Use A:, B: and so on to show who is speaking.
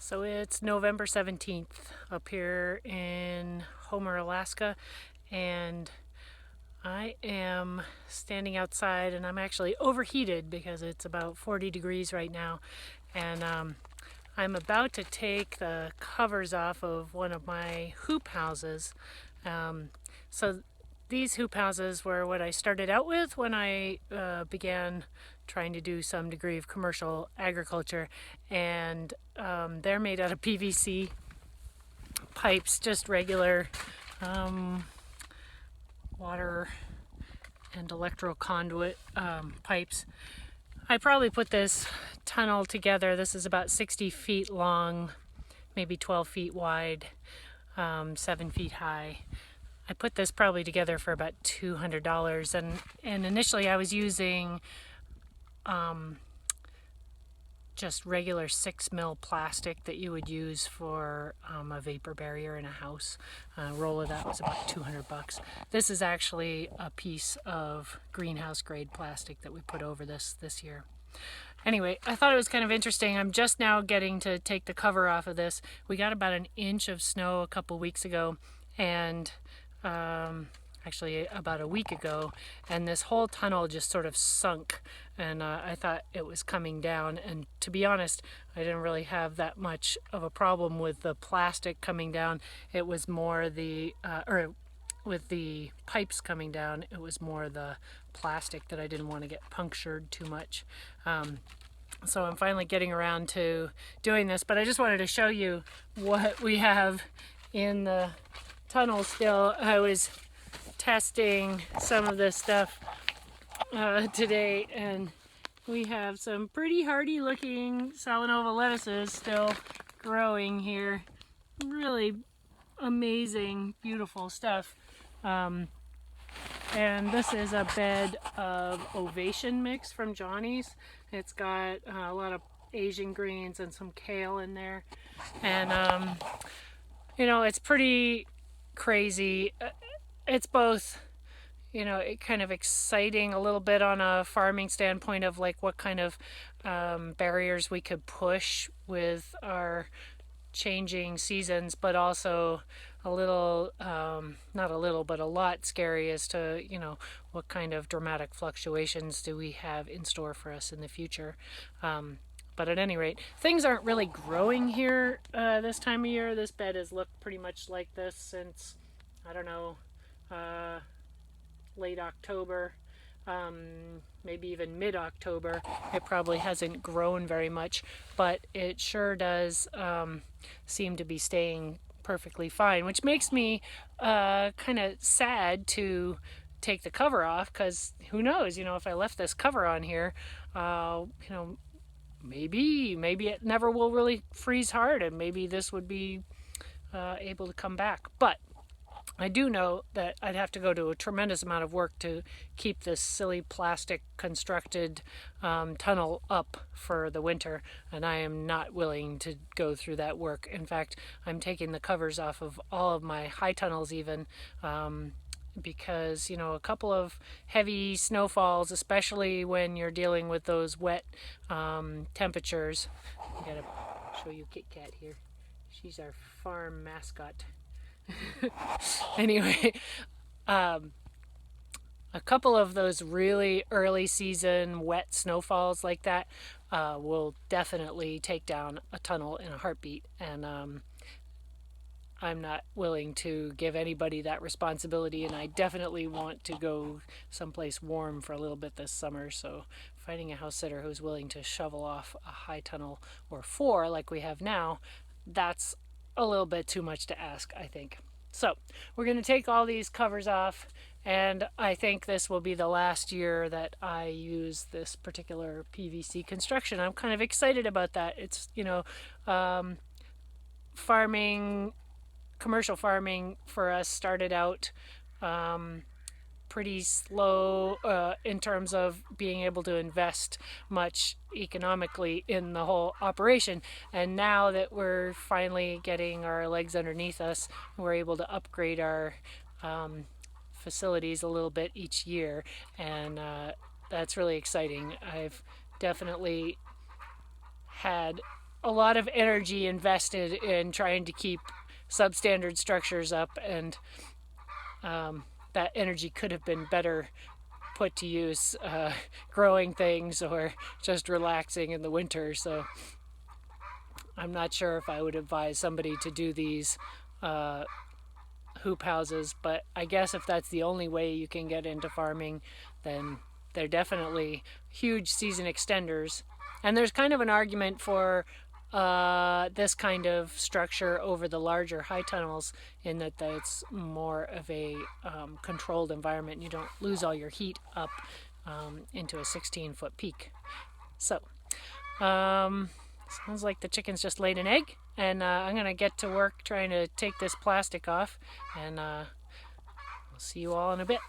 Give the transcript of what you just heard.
A: So it's November 17th up here in Homer, Alaska, and I am standing outside and I'm actually overheated because it's about 40 degrees right now. And I'm about to take the covers off of one of my hoop houses. So these hoop houses were what I started out with when I began trying to do some degree of commercial agriculture, and they're made out of PVC pipes, just regular water and electro conduit pipes. I probably put this tunnel together. This is about 60 feet long, maybe 12 feet wide, 7 feet high. I put this probably together for about $200, and initially I was using just regular 6 mil plastic that you would use for a vapor barrier in a house. A roll of that was about $200. This is actually a piece of greenhouse grade plastic that we put over this year. Anyway, I thought it was kind of interesting. I'm just now getting to take the cover off of this. We got about an inch of snow a couple weeks ago, and actually about a week ago, and this whole tunnel just sort of sunk, and I thought it was coming down, and to be honest, I didn't really have that much of a problem with the plastic coming down. It was more the with the pipes coming down, it was more the plastic that I didn't want to get punctured too much. So I'm finally getting around to doing this, but I just wanted to show you what we have in the tunnel still. I was testing some of this stuff today, and we have some pretty hardy looking Salanova lettuces still growing here. Really amazing, beautiful stuff. And this is a bed of Ovation mix from Johnny's. It's got a lot of Asian greens and some kale in there, and it's pretty crazy. It's both, it kind of exciting a little bit on a farming standpoint of like what kind of barriers we could push with our changing seasons, but also a little, not a little, but a lot scary as to, what kind of dramatic fluctuations do we have in store for us in the future. But at any rate, things aren't really growing here this time of year. This bed has looked pretty much like this since, I don't know, late October, maybe even mid-October. It probably hasn't grown very much, but it sure does seem to be staying perfectly fine, which makes me kind of sad to take the cover off, because who knows, if I left this cover on here, maybe it never will really freeze hard, and maybe this would be able to come back. But I do know that I'd have to go to a tremendous amount of work to keep this silly plastic constructed tunnel up for the winter, and I am not willing to go through that work. In fact, I'm taking the covers off of all of my high tunnels even, because a couple of heavy snowfalls, especially when you're dealing with those wet temperatures. I gotta show you Kit Kat here. She's our farm mascot. Anyway, a couple of those really early season wet snowfalls like that will definitely take down a tunnel in a heartbeat, and I'm not willing to give anybody that responsibility, and I definitely want to go someplace warm for a little bit this summer. So finding a house sitter who's willing to shovel off a high tunnel or four like we have now, that's a little bit too much to ask, I think. So we're going to take all these covers off, and I think this will be the last year that I use this particular PVC construction. I'm kind of excited about that. It's, farming, commercial farming for us started out pretty slow in terms of being able to invest much economically in the whole operation, and now that we're finally getting our legs underneath us, we're able to upgrade our facilities a little bit each year, and that's really exciting. I've definitely had a lot of energy invested in trying to keep substandard structures up, and that energy could have been better put to use growing things or just relaxing in the winter. So I'm not sure if I would advise somebody to do these hoop houses, but I guess if that's the only way you can get into farming, then they're definitely huge season extenders. And there's kind of an argument for this kind of structure over the larger high tunnels, in that it's more of a controlled environment. You don't lose all your heat up into a 16-foot peak. So sounds like the chickens just laid an egg, and I'm gonna get to work trying to take this plastic off, and we'll see you all in a bit.